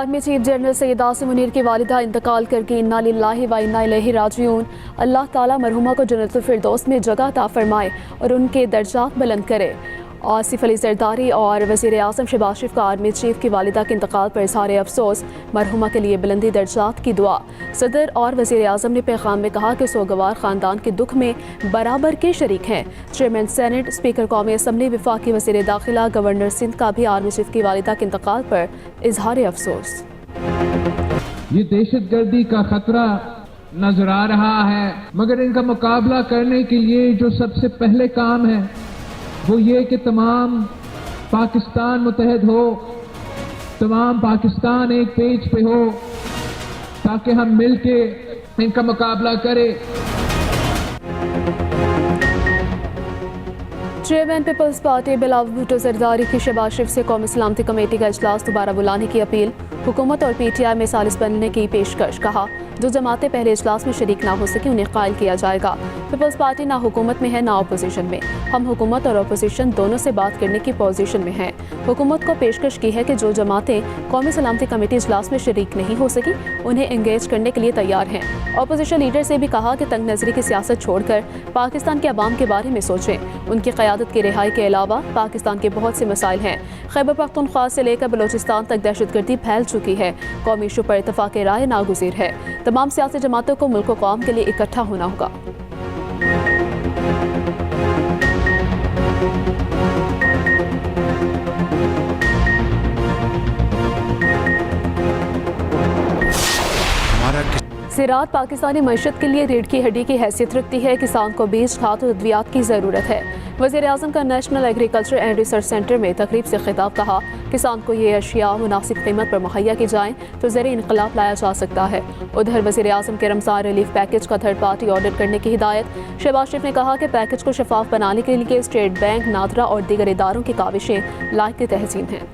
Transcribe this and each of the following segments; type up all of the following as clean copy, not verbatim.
Army chief general Syed Asim Munir की वालिदा इंतकाल करके इन्ना लिल्लाहि व इन्ना इलैहि राजिऊन। अल्लाह ताला मरहुमा को जन्नतुल फिरदौस में जगह अता फरमाए और उनके दर्जात बुलंद करे। आसिफ अली जरदारी और वज़ीर आज़म शहबाज शरीफ का आर्मी चीफ की वालिदा के इंतकाल पर इज़हार अफसोस, मरहुमा के लिए बुलंदी दर्जात की दुआ। सदर और वज़ीर आज़म ने पैगाम में कहा कि सोगवार ख़ानदान के दुख में बराबर के शरीक हैं। चेयरमैन सेनेट, स्पीकर कौमी असम्बली, वफाकी वज़ीर दाखिला, गवर्नर सिंध का भी आर्मी चीफ की वालिदा के इंतकाल पर इज़हार अफसोस। ये दहशतगर्दी का खतरा नजर आ रहा है, मगर इनका मुकाबला करने के लिए जो सबसे पहले काम है वो ये कि तमाम पाकिस्तान मुत्तहद हो, तमाम पाकिस्तान एक पेज पे हो, ताकि हम मिलके इनका मुकाबला करें। Chairman Peoples Party Bilawal Bhutto Zardari की शहबाज शरीफ से कौमी सलामती कमेटी का इजलास दोबारा बुलाने की अपील। हुकूमत और PTI में सालिस बनने की पेशकश। कहा, जो जमातें पहले इजलास में शरीक ना हो सकी उन्हें कायल किया जाएगा। पीपल्स पार्टी ना हुकूमत में है ना अपोजिशन में। हम हुकूमत और अपोजिशन दोनों से बात करने की पोजीशन में हैं। हुकूमत को पेशकश की है कि जो जमातें कौमी सलामती कमेटी इजलास में शरीक नहीं हो सकी उन्हें एंगेज करने के लिए तैयार हैं। अपोजिशन लीडर से भी कहा कि तंग नजरी की सियासत छोड़कर पाकिस्तान के अवाम के बारे में सोचें। उनकी क़यादत की रिहाई के अलावा पाकिस्तान के बहुत से मसाइल हैं। खैबर पख्तूनख्वा से लेकर बलोचिस्तान तक दहशतगर्दी फैल चुकी है। कौमी इशू पर इत्तफाक़ राय नागुज़ीर है। तमाम सियासी जमातों को मुल्क व कौम के लिए इकट्ठा होना होगा। ज़राअत पाकिस्तानी मईशत के लिए रीढ़ की हड्डी की हैसियत रखती है। किसान को बीज, खाद और अद्वियात की ज़रूरत है। वज़ीर आज़म का national agriculture and research centre में तकरीब से खिताब। कहा, किसान को ये अशिया मुनासिब कीमत पर मुहैया की जाएँ तो ज़रिए इनकलाब लाया जा सकता है। उधर वज़ीर आज़म के रमज़ान रिलीफ पैकेज का थर्ड पार्टी ऑडिट करने की हिदायत। शहबाज शरीफ ने कहा कि पैकेज को शफाफ बनाने के लिए स्टेट बैंक, नादरा और दीगर इदारों की काविशें लायक तहसीन हैं।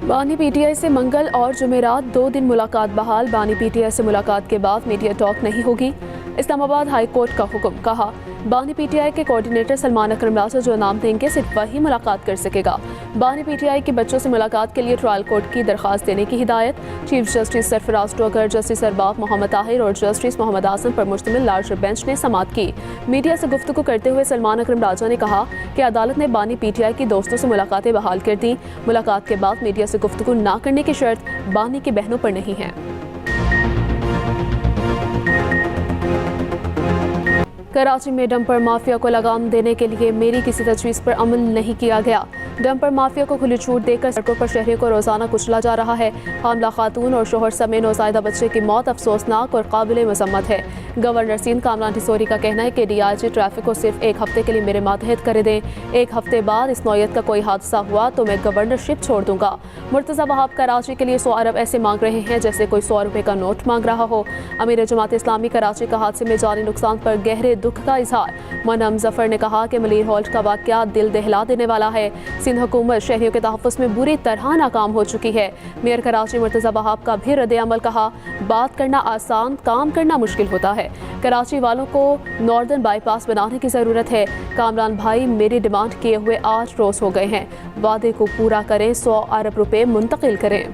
बानी PTI से मंगल और जुमेरात 2 दिन मुलाकात बहाल। बानी PTI से मुलाकात के बाद मीडिया टॉक नहीं होगी। इस्लामाबाद हाई कोर्ट का हुक्म। कहा, बानी PTI के कोऑर्डिनेटर सलमान अकरम राजा जो नाम देंगे सिर्फ वही मुलाकात कर सकेगा। बानी PTI के बच्चों से मुलाकात के लिए ट्रायल कोर्ट की दरख्वास्त देने की हिदायत। Chief justice Sarfaraz Tokar, justice Arbab Mohammad Tahir और जस्टिस मोहम्मद आसम पर मुश्तमिल लार्जर बेंच ने समाअत की। मीडिया से गुफ्तगू करते हुए सलमान अकरम राजा ने कहा कि अदालत ने बानी PTI की दोस्तों से मुलाकातें बहाल कर दी। मुलाकात के बाद मीडिया से गुफ्तगू ना करने की शर्त बानी की बहनों पर नहीं है। कराची में डंपर माफिया को लगाम देने के लिए मेरी किसी तजवीज़ पर अमल नहीं किया गया। डंपर माफिया को खुली छूट देकर सड़कों पर शहरियों को रोजाना कुचला जा रहा है। हामला खातून और शोहर समेत नौज़ायदा बच्चे की मौत अफसोसनाक और काबिल मजम्मत है। गवर्नर सिंध कामरान टिसोरी का कहना है कि DIG ट्रैफिक को सिर्फ 1 हफ्ते के लिए मेरे मातहत कर दें। 1 हफ्ते बाद इस नौयत का कोई हादसा हुआ तो मैं गवर्नरशिप छोड़ दूंगा। मुर्तज़ा वहाब कराची के लिए 100 अरब ऐसे मांग रहे हैं जैसे कोई 100 रुपये का नोट मांग रहा हो। अमीर जमात इस्लामी कराची का हादसे में जानी नुकसान पर गहरे दुख का इजहार। मनम जफर ने कहा कि मलीर हॉल्ट का वाक़या दिल दहला देने वाला है। सिंध हुकूमत शहरियों के तहफ़्फ़ुज़ में बुरी तरह नाकाम हो चुकी है। मेयर कराची मुर्तज़ा वहाब का भी रद्द अमल। कहा, बात करना आसान, काम करना मुश्किल होता है। कराची वालों को नॉर्दर्न बाईपास बनाने की ज़रूरत है। कामरान भाई मेरी डिमांड किए हुए 8 रोज़ हो गए हैं। वादे को पूरा करें, 100 अरब रुपये मुंतकिल करें।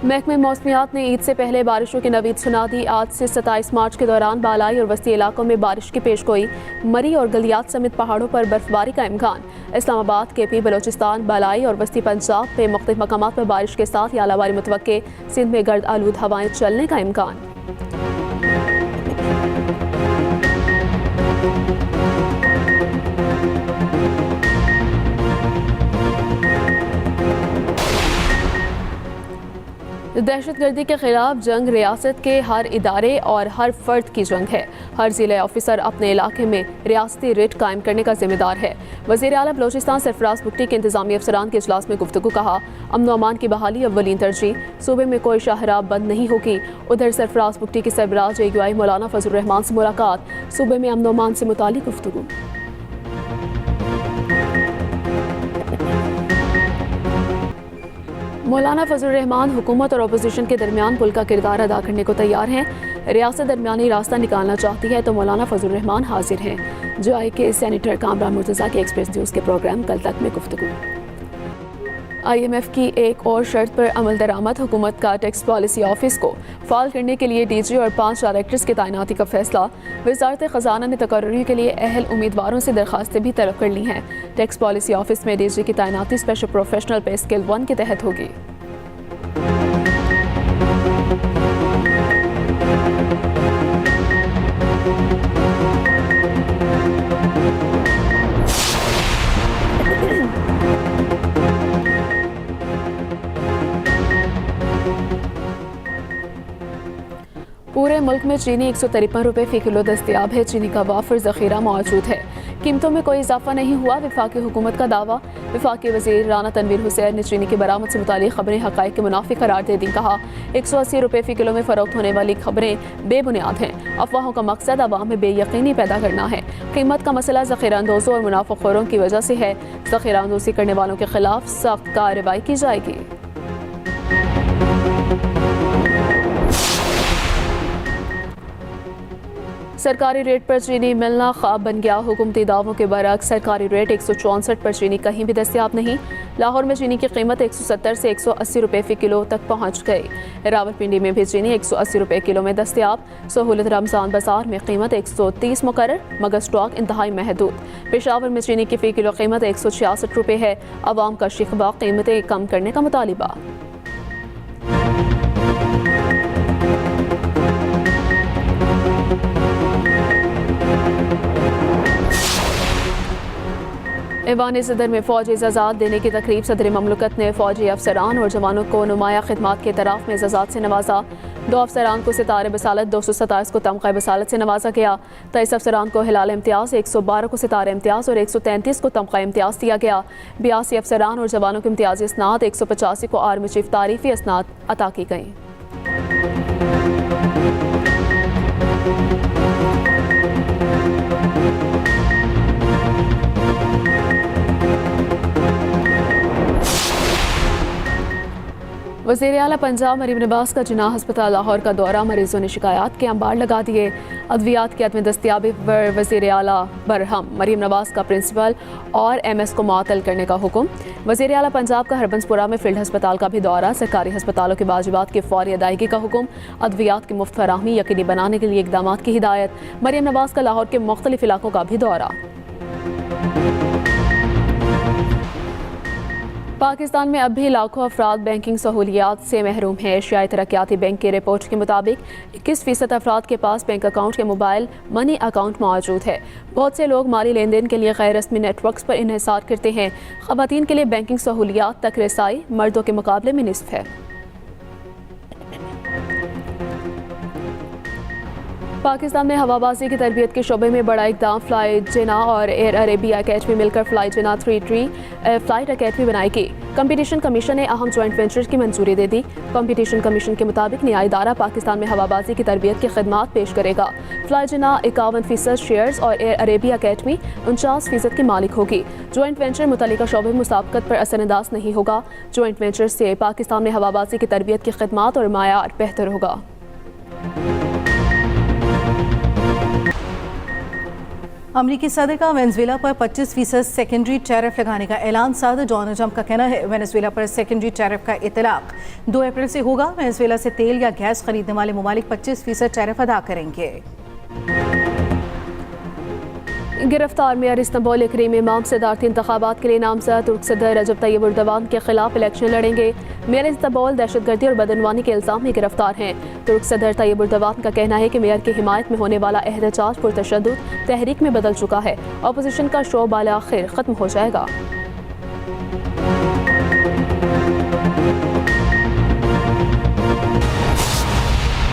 महकमे मौसमियात ने ईद से पहले बारिशों की नवीद सुना दी। आज से 27 मार्च के दौरान बालाई और वस्ती इलाकों में बारिश की पेशगोई। मरी और गलियात समेत पहाड़ों पर बर्फबारी का इम्कान। इस्लामाबाद, KP, बलोचिस्तान, बालाई और वस्ती पंजाब में मुख्तलिफ मकामात पर बारिश के साथ यालाबारी मुतवक्के। सिंध में गर्द आलूद हवाएं चलने का इम्कान। दहशतगर्दी के खिलाफ जंग रियासत के हर इदारे और हर फर्द की जंग है। हर जिला ऑफिसर अपने इलाके में रियासती रिट कायम करने का जिम्मेदार है। वज़ीर आला बलोचिस्तान सरफराज बुगटी के इंतजामी अफसरान के इजलास में गुफ्तगू। कहा, अमन अमान की बहाली अव्वलीन तरजीह। सूबे में कोई शाहराह बंद नहीं होगी। उधर सरफराज बुगटी की सरबराह AUI मौलाना फजल रहमान से मुलाकात। सूबे में अमन अमान से मुतालिक गुफ्तगू। मौलाना फजलुर रहमान हुकूमत और अपोजिशन के दरमियान पुल का किरदार अदा करने को तैयार हैं। रियासत दरमियानी रास्ता निकालना चाहती है तो मौलाना फजलुर रहमान हाजिर हैं। जो के सेनेटर कामरान मुर्तज़ा के एक्सप्रेस न्यूज़ के प्रोग्राम कल तक में गुफ्तगू। IMF की एक और शर्त पर अमल दरामद, हुकूमत का टैक्स पॉलिसी ऑफिस को फाल करने के लिए DG और 5 डायरेक्टर्स की तैनाती का फैसला। वजारत ख़जाना ने तकर्री के लिए अहल उम्मीदवारों से दरखास्तें भी तलब कर ली हैं। टैक्स पॉलिसी ऑफिस में DG की तैनाती स्पेशल प्रोफेशनल पे स्केल 1 के तहत होगी। पूरे मुल्क में चीनी 153 रुपये फ़ी किलो दस्तियाब है। चीनी का वाफर ज़ख़ीरा मौजूद है। कीमतों में कोई इजाफा नहीं हुआ, वफाकी हुकूमत का दावा। वफाकी वज़ीर राना तनवीर हुसैन ने चीनी की बरामद से मुतालिक खबरें हक़ाइक़ के मुनाफी करार दे दी। कहा 180 रुपये फ़ी किलो में फ़रोख्त होने वाली खबरें बेबुनियाद हैं। अफवाहों का मकसद अवाम में बेयकीनी पैदा करना है। कीमत का मसला ज़ख़ीरा अंदोज़ों और मुनाफ़ाखोरों की वजह से है। ज़ख़ीरा अंदोज़ी करने वालों के खिलाफ सख्त कार्रवाई की जाएगी। सरकारी रेट पर चीनी मिलना ख्वाब बन गया। हुकूमती दावों के बरक्स सरकारी रेट 164 पर चीनी कहीं भी दस्तियाब नहीं। लाहौर में चीनी की कीमत 170 से 180 रुपये फ़ी किलो तक पहुँच गई। रावलपिंडी में भी चीनी 180 रुपये किलो में दस्तियाब। सहूलत रमज़ान बाजार में कीमत 130 मुकर्रर, मगर स्टॉक इंतहाई महदूद। पेशावर में चीनी की फ़ी किलो कीमत 166 रुपये है। अवाम का शिकवा कीमतें कम करने का मुतालिबा। ऐवान सदर में फ़ौजी इज़ाज़ात देने की तकरीब। सदर ममलकत ने फ़ौजी अफसरान और जवानों को नुमाया खिदमात के तरफ में इज़ाज़ात से नवाजा। 2 अफसरान को सितारे बसालत, 227 को तमग़ा बसालत से नवाजा गया। 23 अफसरान को हिलाल इम्तियाज़, 112 को सितारे इम्तियाज़ और 133 को तमग़ा इम्तियाज़ दिया गया। 82 अफसरान और जवानों को इम्तियाज़ी इसनाद, 185 को आर्मी चीफ तारीफ़ी इसनाद अता की गई। वज़ीर आला पंजाब मरीम नवाज़ का जिन्ना हस्पताल लाहौर का दौरा। मरीजों ने शिकायत के अंबार लगा दिए। अद्वियात की अदम दस्तियाबी पर वज़ीर आला बरहम। मरीम नवाज़ का प्रिंसिपल और MS को मुअत्तल करने का हुक्म। वज़ीर आला पंजाब का हरबंसपुरा में फील्ड हस्पताल का भी दौरा। सरकारी हस्पतालों के वाजिबात की फौरी अदायगी का हुक्म। अद्वियात की मुफ्त फराहमी यकीनी बनाने के लिए इक़दाम की हिदायत। मरीम नवाज़ का लाहौर के मुख्तलिफ इलाकों का भी दौरा। पाकिस्तान में अब भी लाखों अफराद बैंकिंग सहूलियात से महरूम हैं। एशियाई तरक्याती बैंक की रिपोर्ट के मुताबिक 21% अफराद के पास बैंक अकाउंट के मोबाइल मनी अकाउंट मौजूद है। बहुत से लोग माली लेन देन के लिए गैर रस्मी नेटवर्क्स पर इन्हिसार करते हैं। ख़वातीन के लिए बैंकिंग सहूलियात तक रसाई मर्दों के मुकाबले में निस्फ है। पाकिस्तान में हवाबाजी की तरबियत के शोबे में बड़ा इकदाम। फ्लाई जिना और एयर अरेबिया अकेडमी मिलकर फ्लाई जिना 3 फ्लाइट अकेडमी बनाएगी। कंपटीशन कमीशन ने अहम जॉइंट वेंचर की मंजूरी दे दी। कंपटीशन कमीशन के मुताबिक नया इदारा पाकिस्तान में हवाबाजी की तरबियत की खिदमात पेश करेगा। फ्लाई जिना 51% शेयर्स और एयर अरेबिया अकेडमी 49% की मालिक होगी। जॉइंट वेंचर मुतल्लिका शोबे में मुसाबकत पर असरअंदाज नहीं होगा। जॉइंट वेंचर से पाकिस्तान में हवाबाजी की तरबियत की खिदमात और मायार बेहतर होगा। अमरीकी सदर का वेनेजुएला पर 25% सेकेंडरी टैरिफ लगाने का ऐलान। सदर डोनाल्ड ट्रंप का कहना है वेनेजुएला पर सेकेंडरी टैरिफ का इतलाक 2 अप्रैल से होगा। वेनेजुएला से तेल या गैस खरीदने वाले ममालिक 25% टैरिफ अदा करेंगे। गिरफ्तार मेयर इस्तांबुल इकरीम इमाम सदारती इंतखाबात के लिए नामजद। तुर्क सदर रजब तैयब एर्दोगान के खिलाफ इलेक्शन लड़ेंगे। मेयर इस्तांबुल दहशतगर्दी और बदनवानी के इल्जाम में गिरफ्तार हैं। तुर्क सदर तैयब एर्दोगान का कहना है कि मेयर की हिमायत में होने वाला एहतजाज पुरतशद्दुद तहरीक में बदल चुका है। अपोजिशन का शो बाला आखिर खत्म हो जाएगा।